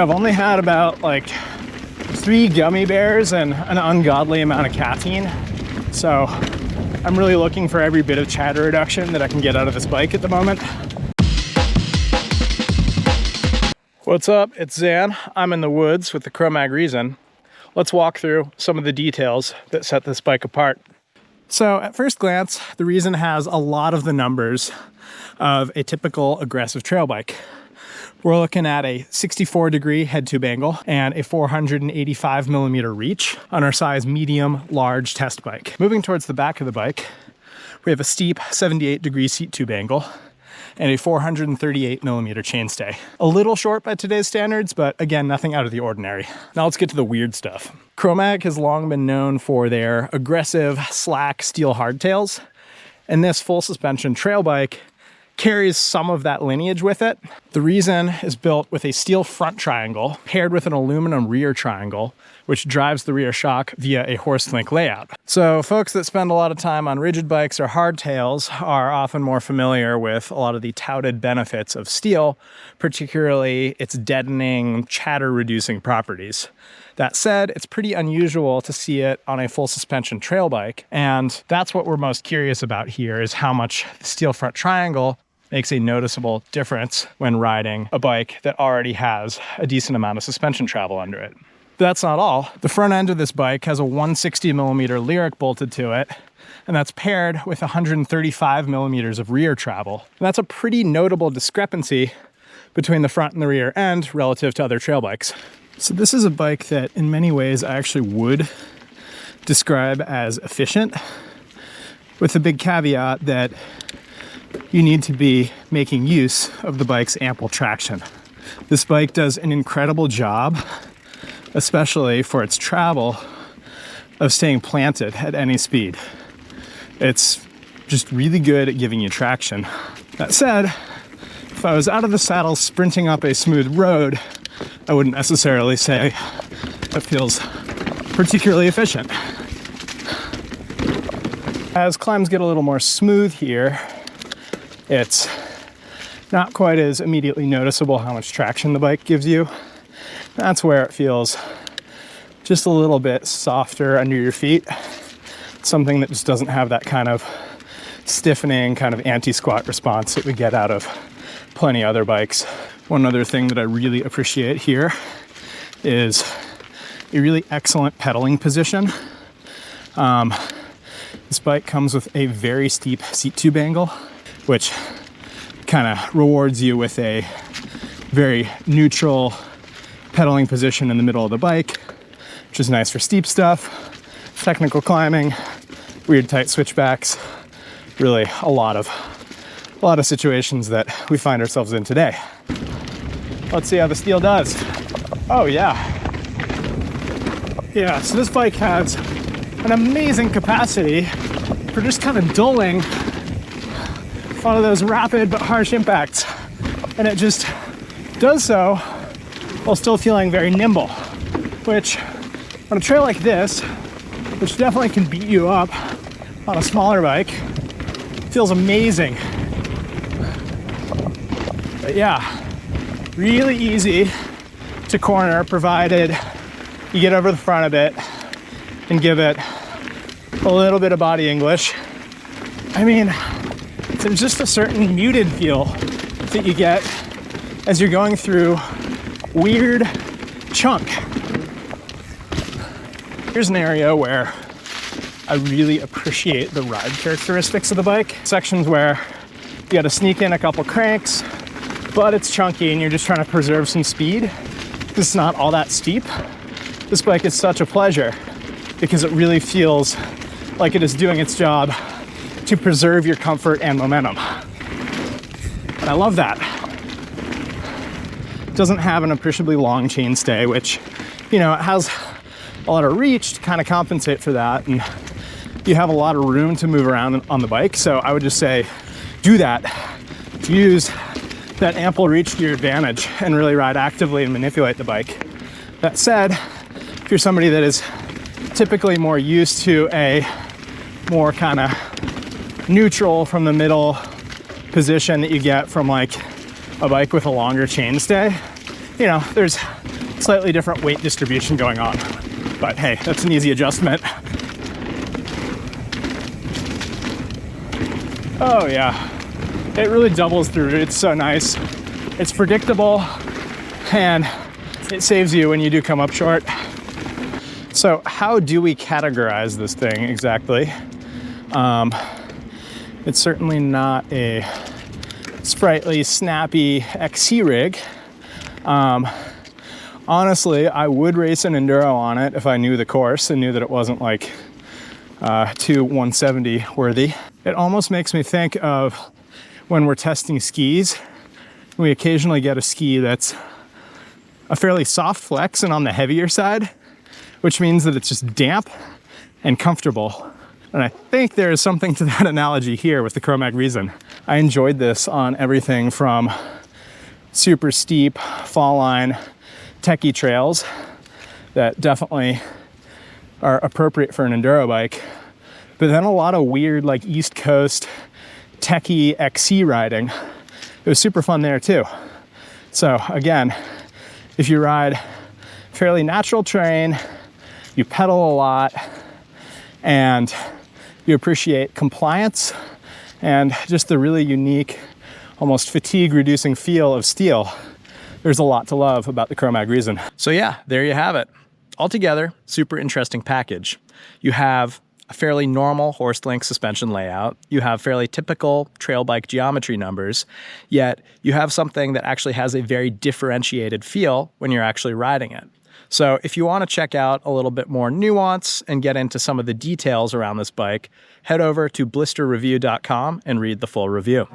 I've only had about like 3 gummy bears and an ungodly amount of caffeine. So I'm really looking for every bit of chatter reduction that I can get out of this bike at the moment. What's up? It's Xan. I'm in the woods with the Chromag Reazon. Let's walk through some of the details that set this bike apart. So at first glance, the Reazon has a lot of the numbers of a typical aggressive trail bike. We're looking at a 64-degree head tube angle and a 485mm reach on our size medium large test bike. Moving towards the back of the bike, we have a steep 78-degree seat tube angle and a 438mm chainstay. A little short by today's standards, but again, nothing out of the ordinary. Now let's get to the weird stuff. Chromag has long been known for their aggressive, slack steel hardtails, and this full suspension trail bike carries some of that lineage with it. The Reazon is built with a steel front triangle paired with an aluminum rear triangle, which drives the rear shock via a horse link layout. So folks that spend a lot of time on rigid bikes or hardtails are often more familiar with a lot of the touted benefits of steel, particularly its deadening, chatter-reducing properties. That said, it's pretty unusual to see it on a full suspension trail bike, and that's what we're most curious about here, is how much the steel front triangle makes a noticeable difference when riding a bike that already has a decent amount of suspension travel under it. But that's not all. The front end of this bike has a 160mm lyric bolted to it, and that's paired with 135mm of rear travel. And that's a pretty notable discrepancy between the front and the rear end relative to other trail bikes. So this is a bike that in many ways I actually would describe as efficient, with the big caveat that you need to be making use of the bike's ample traction. This bike does an incredible job, especially for its travel, of staying planted at any speed. It's just really good at giving you traction. That said, if I was out of the saddle sprinting up a smooth road, I wouldn't necessarily say it feels particularly efficient. As climbs get a little more smooth here, it's not quite as immediately noticeable how much traction the bike gives you. That's where it feels just a little bit softer under your feet. Something that just doesn't have that kind of stiffening, kind of anti-squat response that we get out of plenty other bikes. One other thing that I really appreciate here is a really excellent pedaling position. This bike comes with a very steep seat tube angle, which kind of rewards you with a very neutral pedaling position in the middle of the bike, which is nice for steep stuff, technical climbing, weird tight switchbacks, really a lot of situations that we find ourselves in today. Let's see how the steel does. Oh yeah. Yeah, so this bike has an amazing capacity for just kind of dulling a lot of those rapid but harsh impacts. And it just does so while still feeling very nimble, which on a trail like this, which definitely can beat you up on a smaller bike, feels amazing. But yeah, really easy to corner, provided you get over the front of it and give it a little bit of body English. I mean, there's just a certain muted feel that you get as you're going through weird chunk. Here's an area where I really appreciate the ride characteristics of the bike. Sections where you gotta sneak in a couple cranks, but it's chunky and you're just trying to preserve some speed. It's not all that steep. This bike is such a pleasure because it really feels like it is doing its job to preserve your comfort and momentum. And I love that. It doesn't have an appreciably long chainstay, which, you know, it has a lot of reach to kind of compensate for that, and you have a lot of room to move around on the bike. So I would just say do that. Use that ample reach to your advantage and really ride actively and manipulate the bike. That said, if you're somebody that is typically more used to a more kind of neutral from the middle position that you get from like a bike with a longer chainstay, you know, there's slightly different weight distribution going on. But hey, that's an easy adjustment. Oh yeah, it really doubles through. It's so nice. It's predictable and it saves you when you do come up short. So how do we categorize this thing exactly? It's certainly not a sprightly, snappy XC rig. Honestly, I would race an enduro on it if I knew the course and knew that it wasn't like too 170 worthy. It almost makes me think of when we're testing skis. We occasionally get a ski that's a fairly soft flex and on the heavier side, which means that it's just damp and comfortable. And I think there is something to that analogy here with the Chromag Reazon. I enjoyed this on everything from super steep fall line techie trails that definitely are appropriate for an enduro bike, but then a lot of weird like East Coast techie XC riding. It was super fun there too. So again, if you ride fairly natural terrain, you pedal a lot, and you appreciate compliance and just the really unique, almost fatigue-reducing feel of steel, there's a lot to love about the Chromag Reazon. So yeah, there you have it. Altogether, super interesting package. You have a fairly normal horse link suspension layout. You have fairly typical trail bike geometry numbers, yet you have something that actually has a very differentiated feel when you're actually riding it. So if you want to check out a little bit more nuance and get into some of the details around this bike, head over to blisterreview.com and read the full review.